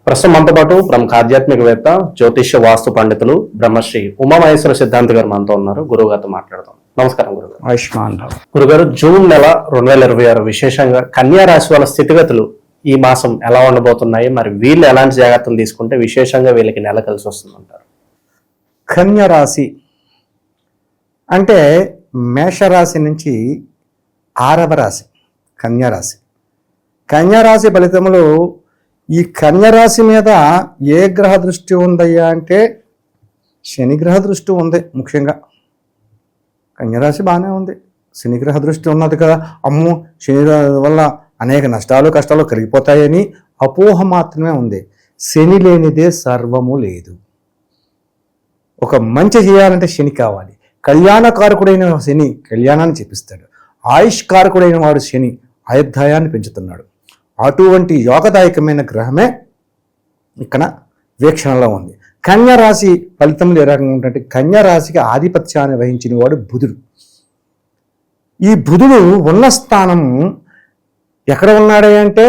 ప్రస్తుతం మనతో పాటు ప్రముఖ ఆధ్యాత్మికవేత్త జ్యోతిష్య వాస్తు పండితులు బ్రహ్మశ్రీ ఉమామహేశ్వర సిద్ధాంతి గారు మనతో ఉన్నారు. గురువు గారితో మాట్లాడదాం. నమస్కారం గురుగారు. ఆయుష్మాన్ భవ. గురుగారు, జూన్ నెల 2026 విశేషంగా కన్యా రాశి వాళ్ళ స్థితిగతులు ఈ మాసం ఎలా ఉండబోతున్నాయి, మరి వీళ్ళు ఎలాంటి జాగ్రత్తలు తీసుకుంటే విశేషంగా వీళ్ళకి నెల కలిసి వస్తుందంటారు? కన్యా రాశి అంటే మేషరాశి నుంచి 6వ రాశి కన్యా రాశి. కన్యా రాశి ఫలితములు ఈ కన్యా రాశి మీద ఏ గ్రహ దృష్టి ఉందయ్యా అంటే శని గ్రహ దృష్టి ఉంది. ముఖ్యంగా కన్యా రాశి బాగానే ఉంది, శని గ్రహ దృష్టి ఉన్నది కదా, అమ్మో శని వల్ల అనేక నష్టాలు కష్టాలు కలిగిపోతాయని అపోహ మాత్రమే ఉంది. శని లేనిదే సర్వము లేదు. ఒక మంచి చేయాలంటే శని కావాలి. కళ్యాణకారకుడైన శని కళ్యాణాన్ని చేపిస్తాడు. ఆయుష్కారకుడైన వాడు శని ఆయుర్దాయాన్ని పెంచుతున్నాడు. అటువంటి యోగదాయకమైన గ్రహమే ఇక్కడ వీక్షణలో ఉంది. కన్యా రాశి ఫలితములు ఏ రకంగా ఉంటే కన్యా రాశికి ఆధిపత్యాన్ని వహించిన వాడు బుధుడు. ఈ బుధుడు ఉన్న స్థానం ఎక్కడ ఉన్నాడే అంటే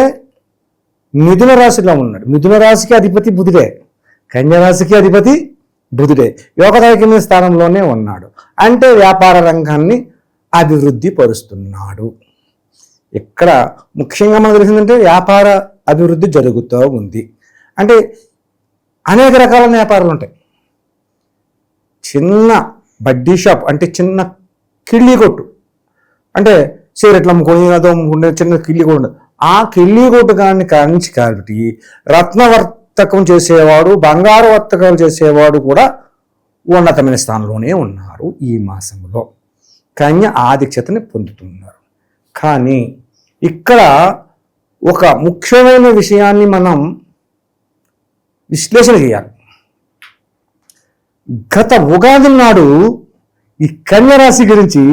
మిథున రాశిలో ఉన్నాడు. మిథున రాశికి అధిపతి బుధుడే, కన్యా రాశికి అధిపతి బుధుడే. యోగదాయకమైన స్థానంలోనే ఉన్నాడు. అంటే వ్యాపార రంగాన్ని అభివృద్ధి పరుస్తున్నాడు. ఇక్కడ ముఖ్యంగా మనకు తెలిసిందంటే వ్యాపార అభివృద్ధి జరుగుతూ ఉంది. అంటే అనేక రకాల వ్యాపారాలు ఉంటాయి. చిన్న బడ్డీ షాప్ అంటే చిన్న కిళ్ళీ కొట్టు, అంటే సిగరెట్లు అమ్ముకొని అదో అమ్ముకుంటే చిన్న కిళ్ళీ కొట్టు, ఆ కిళ్ళీ కొట్టు కానించి కాబట్టి రత్నవర్తకం చేసేవాడు, బంగారు వర్తకాలు చేసేవాడు కూడా ఉన్నతమైన స్థానంలోనే ఉన్నారు. ఈ మాసంలో కన్య ఆధిక్యతని పొందుతున్నారు. కానీ ఇక్కడ ఒక ముఖ్యమైన విషయాన్ని మనం విశ్లేషణ చేయాలి. గత ఉగాది నాడు ఈ కన్యా రాశి గురించి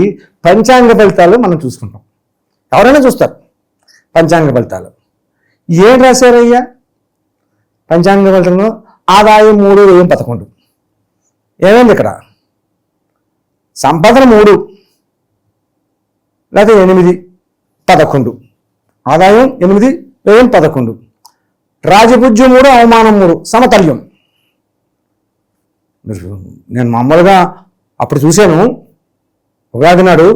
పంచాంగ ఫలితాలు మనం చూసుకుంటాం. ఎవరైనా చూస్తారు పంచాంగ ఫలితాలు. ఏం రాశారయ్యా పంచాంగ ఫలితంలో? ఆదాయం 3, వ్యయం 11. ఏమైంది ఇక్కడ? సంపాదన 3 లేకపోతే 8, 11. ఆదాయం 8, వ్యయం 11. రాజపూజ్యం 3, అవమానం 3, సమతల్యం. నేను మామూలుగా అప్పుడు చూశాను ఉగాది నాడు.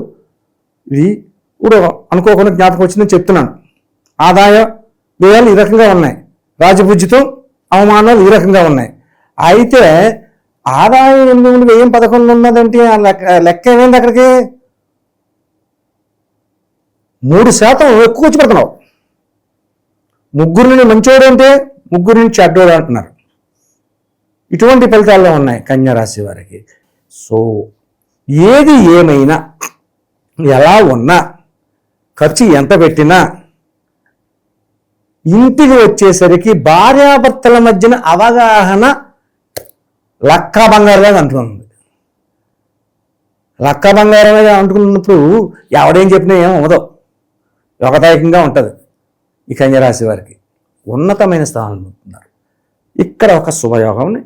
ఇది ఇప్పుడు అనుకోకుండా జ్ఞాపకం వచ్చిందని చెప్తున్నాను. ఆదాయ వ్యయాలు ఈ రకంగా ఉన్నాయి, రాజపూజ్యతో అవమానాలు ఈ రకంగా ఉన్నాయి. అయితే ఆదాయం 8, వ్యయం 11 ఉన్నదంటే లెక్క ఏమైంది? అక్కడికి 3% ఎక్కువ వచ్చి పెడుతున్నావు. 3 మంచోడు అంటే 3 చెడ్డోడు అంటున్నారు. ఇటువంటి ఫలితాల్లో ఉన్నాయి కన్యా రాశి వారికి. సో ఏది ఏమైనా ఎలా ఉన్నా ఖర్చు ఎంత పెట్టినా ఇంటికి వచ్చేసరికి భార్యాభర్తల మధ్యన అవగాహన లక్కా బంగారులాగా అంటుకుంది. లక్కా బంగారులాగా అంటుకున్నప్పుడు ఎవడేం చెప్పినా ఏం అవ్వదు, యోగదాయకంగా ఉంటుంది. ఈ కన్యా రాశి వారికి ఉన్నతమైన స్థానంలో ఉంటున్నారు. ఇక్కడ ఒక శుభయోగంని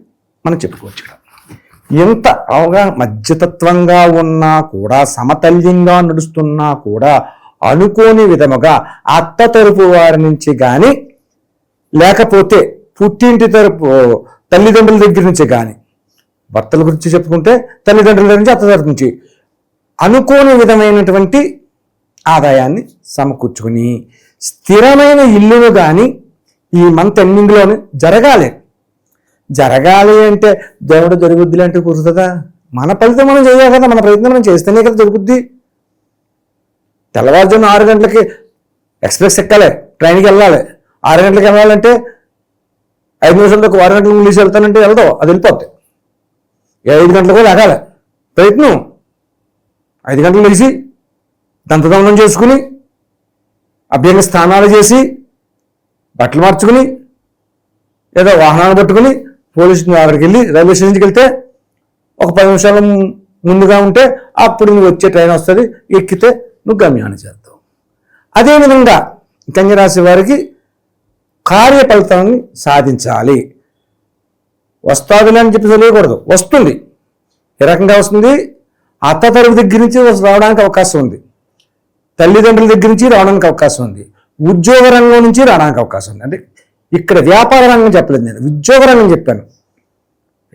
మనం చెప్పుకోవచ్చు. ఎంత అవగాహన మధ్యతత్వంగా ఉన్నా కూడా, సమతల్యంగా నడుస్తున్నా కూడా అనుకోని విధముగా అత్త తరపు వారి నుంచి కానీ, లేకపోతే పుట్టింటి తరపు తల్లిదండ్రుల దగ్గర నుంచి కానీ, భర్తల గురించి చెప్పుకుంటే తల్లిదండ్రుల దగ్గర నుంచి, అత్త తరపు నుంచి అనుకోని విధమైనటువంటి ఆదాయాన్ని సమకూర్చుకుని స్థిరమైన ఇల్లును కానీ ఈ మంత్ ఎండింగ్లోనే జరగాలి అంటే దేవుడు జరుగుద్ది లాంటివి కుదురుతుందా? మన ఫలితం మనం చేయాలి కదా, మన ప్రయత్నం మనం చేస్తేనే కదా జరుగుద్ది. తెల్లవారుజామున 6 గంటలకి ఎక్స్ప్రెస్ ఎక్కాలి, ట్రైన్కి వెళ్ళాలి. 6 గంటలకు వెళ్ళాలంటే 5 నిమిషాలకు 6 గంటలకు ఇంగ్లీష్ వెళ్తానంటే వెళ్దాం, అది వెళ్ళిపోద్ది. 5 గంటలకు లేగాలి ప్రయత్నం. 5 గంటలు లేచి దంతదమనం చేసుకుని అభ్యంగ స్నానాలు చేసి బట్టలు మార్చుకుని ఏదో వాహనాలు పట్టుకుని పోలీసు అక్కడికి వెళ్ళి రైల్వే స్టేషన్కి వెళ్తే ఒక 10 నిమిషాలు ముందుగా ఉంటే అప్పుడు నువ్వు వచ్చే ట్రైన్ వస్తుంది, ఎక్కితే నువ్వు గమ్యాన్ని చేస్తావు. అదేవిధంగా కన్యా రాశి వారికి కార్య ఫలితాన్ని సాధించాలి. వస్తాదులే అని చెప్పి తెలియకూడదు, వస్తుంది. ఏ రకంగా వస్తుంది? అత్త తరపు దగ్గర నుంచి రావడానికి అవకాశం ఉంది, తల్లిదండ్రుల దగ్గర నుంచి రావడానికి అవకాశం ఉంది, ఉద్యోగ రంగం నుంచి రావడానికి అవకాశం ఉంది. అంటే ఇక్కడ వ్యాపార రంగం చెప్పలేదు, నేను ఉద్యోగ రంగం చెప్పాను.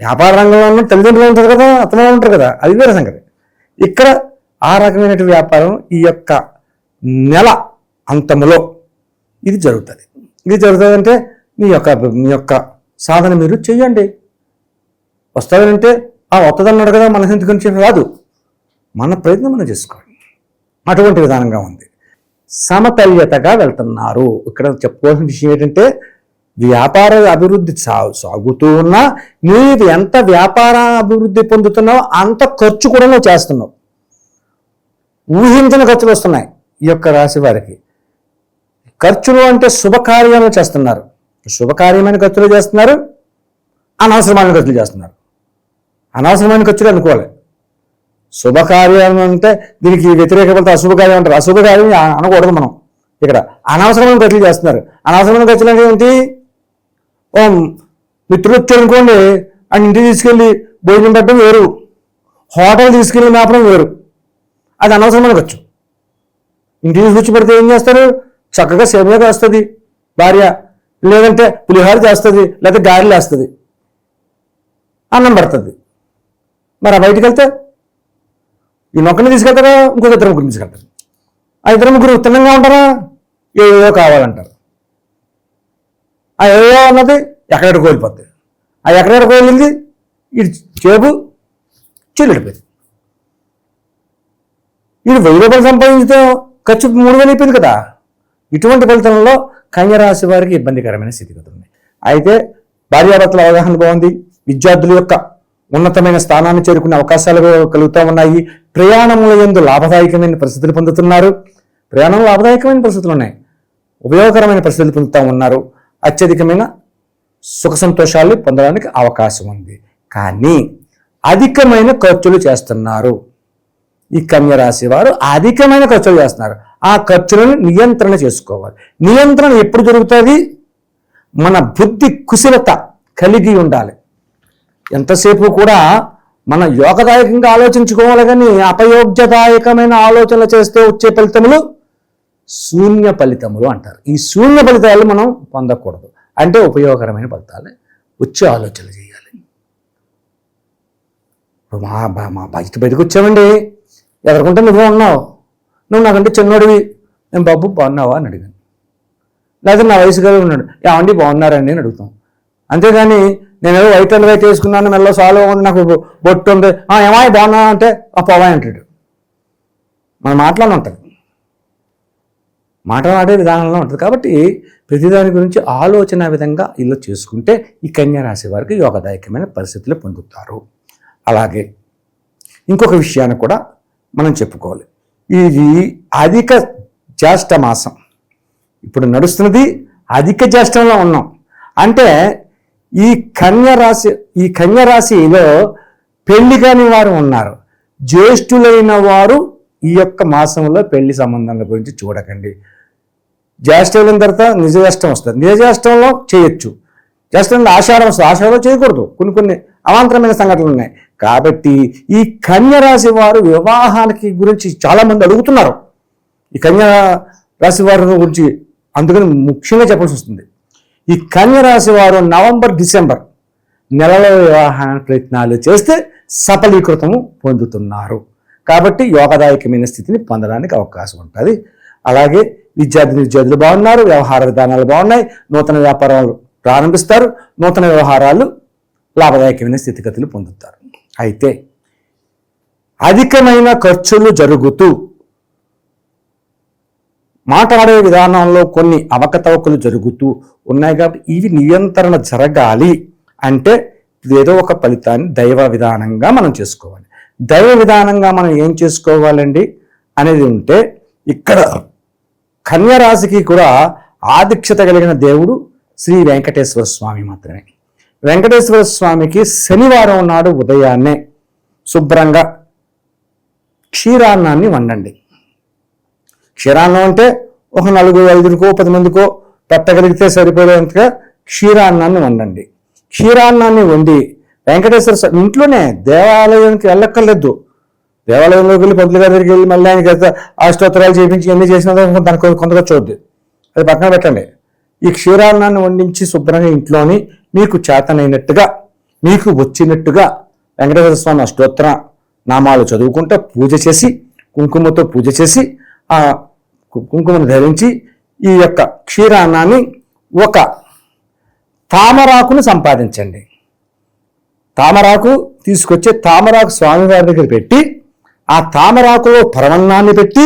వ్యాపార రంగంలో ఉన్న తల్లిదండ్రులు ఉంటారు కదా, అతను ఉంటారు కదా, అది వేరే సంగతి. ఇక్కడ ఆ రకమైన వ్యాపారం ఈ యొక్క నెల అంతములో ఇది జరుగుతుంది. ఇది జరుగుతుందంటే మీ యొక్క సాధన మీరు చెయ్యండి. వస్తుందంటే వస్తుందన్నాడు కదా, మన ఎందుకని రాదు, మన ప్రయత్నం మనం చేసుకోవాలి. అటువంటి విధానంగా ఉంది. సమతల్యతగా వెళ్తున్నారు. ఇక్కడ చెప్పుకోవాల్సిన విషయం ఏంటంటే, వ్యాపార అభివృద్ధి సాగుతూ ఉన్నా నీవు ఎంత వ్యాపార అభివృద్ధి పొందుతున్నావో అంత ఖర్చు కూడా నువ్వు చేస్తున్నావు. ఊహించిన ఖర్చులు వస్తున్నాయి ఈ యొక్క రాశి వారికి. ఖర్చులు అంటే శుభకార్యాలు చేస్తున్నారు, శుభకార్యమైన ఖర్చులు చేస్తున్నారు, అనవసరమైన ఖర్చులు చేస్తున్నారు. అనవసరమైన ఖర్చులు అనుకోవాలి. శుభకార్యం అంటే దీనికి వ్యతిరేక ఫలితం అశుభకార్యం అంటారు. అశుభకార్యం అనకూడదు మనం. ఇక్కడ అనవసరమైన ఖర్చులు చేస్తున్నారు. అనవసరమైన ఖర్చులు అంటే ఏంటి? మిత్రులు వచ్చారనుకోండి, అండ్ ఇంటికి తీసుకెళ్ళి భోజనం పెట్టడం వేరు, హోటల్ తీసుకెళ్ళి మేపడం వేరు. అది అనవసరమైన ఖర్చు. ఇంటికి తీసుకొచ్చి పెడితే ఏం చేస్తారు? చక్కగా సేవగా వస్తుంది భార్య, లేదంటే పులిహోర చేస్తుంది, లేకపోతే గారెలు వేస్తుంది, అన్నం పడుతుంది. మరి బయటికి వెళ్తే ఈ నొక్కని తీసుకెళ్తారా, ఇంకొక ఇద్దరు ముగ్గురు తీసుకెళ్తారు. ఆ ఇద్దరు ముగ్గురు తిన్నంగా ఉంటారా, ఏదో కావాలంటారు. ఆ ఏదో అన్నది ఎక్కడెక్కడ కోల్పోతుంది. ఆ ఎక్కడెక్కడ కోలింది ఇది చేబు చెల్లిడిపోయింది. ఇది 1000 రూపాయలు సంపాదించితే ఖర్చు 3000 అయిపోయింది కదా. ఇటువంటి ఫలితంలో కన్యరాశి వారికి ఇబ్బందికరమైన స్థితిగతులు ఉన్నాయి. అయితే భార్యాభర్తల అవగాహన బాగుంది. విద్యార్థుల యొక్క ఉన్నతమైన స్థానాన్ని చేరుకునే అవకాశాలు కలుగుతూ ఉన్నాయి. ప్రయాణముల యందు లాభదాయకమైన పరిస్థితులు పొందుతున్నారు. ప్రయాణంలో లాభదాయకమైన పరిస్థితులు ఉన్నాయి, ఉపయోగకరమైన పరిస్థితులు పొందుతూ ఉన్నారు. అత్యధికమైన సుఖ సంతోషాలు పొందడానికి అవకాశం ఉంది. కానీ అధికమైన ఖర్చులు చేస్తున్నారు. ఈ కన్యరాశి వారు అధికమైన ఖర్చులు చేస్తున్నారు. ఆ ఖర్చులను నియంత్రణ చేసుకోవాలి. నియంత్రణ ఎప్పుడు జరుగుతుంది? మన బుద్ధి కుశలత కలిగి ఉండాలి. ఎంతసేపు కూడా మన యోగదాయకంగా ఆలోచించుకోవాలి, కానీ అపయోగ్యదాయకమైన ఆలోచనలు చేస్తే వచ్చే ఫలితములు శూన్య ఫలితములు అంటారు. ఈ శూన్య ఫలితాలు మనం పొందకూడదు. అంటే ఉపయోగకరమైన ఫలితాలు వచ్చే ఆలోచనలు చేయాలి. మా బయటకు వచ్చామండి, ఎదురుకుంటే నువ్వు ఉన్నావు, నువ్వు నాకంటే చిన్నోడివి, నేను బాబు బాగున్నావా అని అడిగాను. లేదా నా వయసు గారు ఉన్నాడు, ఏమండి బాగున్నారండి అని అడుగుతాం. అంతేగాని నేను ఏదో వైట్ అండ్ వైట్ వేసుకున్నాను, మెల్ల సాలో ఉంది, నాకు బొట్టు ఉంది, ఏమాయి బాగున్నా అంటే పోవాయి అంటాడు. మన మాటలోనే ఉంటుంది, మాట్లాడే విధానంలో ఉంటుంది. కాబట్టి ప్రతిదాని గురించి ఆలోచన విధంగా ఇల్లు చేసుకుంటే ఈ కన్యరాశి వారికి యోగదాయకమైన పరిస్థితులు పొందుతారు. అలాగే ఇంకొక విషయాన్ని కూడా మనం చెప్పుకోవాలి. ఇది అధిక జ్యేష్ఠ మాసం, ఇప్పుడు నడుస్తున్నది అధిక జ్యేష్ఠంలో ఉన్నాం. అంటే ఈ కన్యరాశిలో పెళ్లి కాని వారు ఉన్నారు. జ్యేష్ఠులైన వారు ఈ యొక్క మాసంలో పెళ్లి సంబంధాల గురించి చూడకండి. జ్యేష్ఠం వెళ్ళిన తర్వాత నిజ జ్యేష్ఠం వస్తుంది, నిజ జ్యేష్ఠంలో చేయొచ్చు. జ్యేష్ఠంలో ఆషాఢం వస్తుంది, ఆషాఢంలో చేయకూడదు. కొన్ని అవాంతరమైన సంఘటనలు ఉన్నాయి. కాబట్టి ఈ కన్యరాశి వారు వివాహానికి గురించి చాలా మంది అడుగుతున్నారు. ఈ కన్యరాశి వారి గురించి అందుకని ముఖ్యంగా చెప్పాల్సి వస్తుంది. ఈ కన్యరాశి వారు నవంబర్ డిసెంబర్ నెలలో వివాహ ప్రయత్నాలు చేస్తే సఫలీకృతము పొందుతున్నారు. కాబట్టి యోగదాయకమైన స్థితిని పొందడానికి అవకాశం ఉంటుంది. అలాగే విద్యార్థులు బాగున్నారు, వ్యవహార విధానాలు బాగున్నాయి, నూతన వ్యాపారాలు ప్రారంభిస్తారు, నూతన వ్యవహారాలు లాభదాయకమైన స్థితిగతులు పొందుతారు. అయితే అధికమైన ఖర్చులు జరుగుతూ మాట్లాడే విధానంలో కొన్ని అవకతవకలు జరుగుతూ ఉన్నాయి. కాబట్టి ఇవి నియంత్రణ జరగాలి అంటే ఏదో ఒక ఫలితాన్ని దైవ విధానంగా మనం చేసుకోవాలి. దైవ విధానంగా మనం ఏం చేసుకోవాలండి అనేది ఉంటే, ఇక్కడ కన్యరాశికి కూడా ఆధిక్యత కలిగిన దేవుడు శ్రీ వెంకటేశ్వర స్వామి మాత్రమే. వెంకటేశ్వర స్వామికి శనివారం నాడు ఉదయాన్నే శుభ్రంగా క్షీరాన్నాన్ని వండండి. క్షీరాన్నం అంటే ఒక 4, 5కో 10 మందికో పెట్టగలిగితే సరిపోయేంతగా క్షీరాన్నాన్ని వండండి. క్షీరాన్నాన్ని వండి వెంకటేశ్వర స్వామి ఇంట్లోనే, దేవాలయానికి వెళ్ళక్కర్లేదు. దేవాలయంలోకి వెళ్ళి పంతులు గారి దగ్గరికి వెళ్ళి మళ్ళీ ఆయనకి అష్టోత్తరాలు చేయించి ఎన్ని చేసినా దానికి కొంతగా చూద్ది, అది పక్కన పెట్టండి. ఈ క్షీరాన్నాన్ని వండించి శుభ్రంగా ఇంట్లోని మీకు చేతనైనట్టుగా మీకు వచ్చినట్టుగా వెంకటేశ్వర స్వామి అష్టోత్తర నామాలు చదువుకుంటూ పూజ చేసి కుంకుమతో పూజ చేసి ఆ కుంకుమను ధరించి ఈ యొక్క క్షీరాన్నాన్ని ఒక తామరాకును సంపాదించండి. తామరాకు తీసుకొచ్చి తామరాకు స్వామివారి దగ్గర పెట్టి ఆ తామరాకులో పరమన్నాన్ని పెట్టి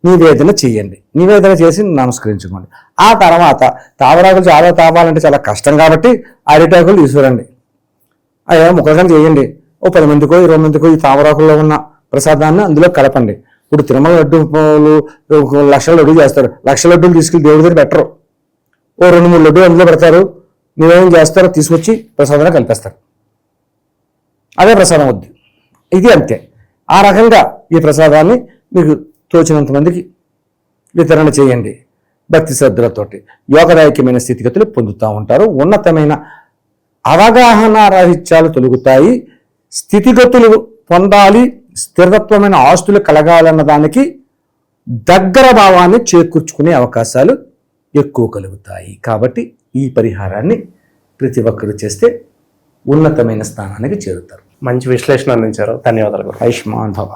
నివేదన చేయండి. నివేదన చేసి నమస్కరించుకోండి. ఆ తర్వాత తామరాకులు చాలా తాపాలంటే చాలా కష్టం కాబట్టి అరిటాకులు తీసుకురండి. అయ్యా ముఖంగా చేయండి. ఓ 10 మందికో 20 మందికో ఈ తామరాకుల్లో ఉన్న ప్రసాదాన్ని అందులో కలపండి. ఇప్పుడు తిరుమల లడ్డూలు లక్షల లడ్డూలు చేస్తారు. లక్షల లడ్డూలు తీసుకెళ్ళి దేవుడి దగ్గర పెట్టరు. ఓ 2-3 లడ్డూలు అందులో పెడతారు. నివేదన చేస్తారో తీసుకొచ్చి ప్రసాదంలో కలిపేస్తారు. అదే ప్రసాదం వద్దు. ఇది అంతే. ఆ రకంగా ఈ ప్రసాదాన్ని మీకు తోచినంత మందికి వితరణ చేయండి. భక్తి శ్రద్ధలతోటి యోగదాయకమైన స్థితిగతులు పొందుతూ ఉంటారు. ఉన్నతమైన అవగాహన రాహిత్యాలు తొలగుతాయి. స్థితిగతులు పొందాలి, స్థిరత్వమైన ఆస్తులు కలగాలన్న దానికి దగ్గర భావాన్ని చేకూర్చుకునే అవకాశాలు ఎక్కువ కలుగుతాయి. కాబట్టి ఈ పరిహారాన్ని ప్రతి ఒక్కరు చేస్తే ఉన్నతమైన స్థానానికి చేరుతారు. మంచి విశ్లేషణ అందించారు. ధన్యవాదాలు. ఆయుష్మాన్ భవ.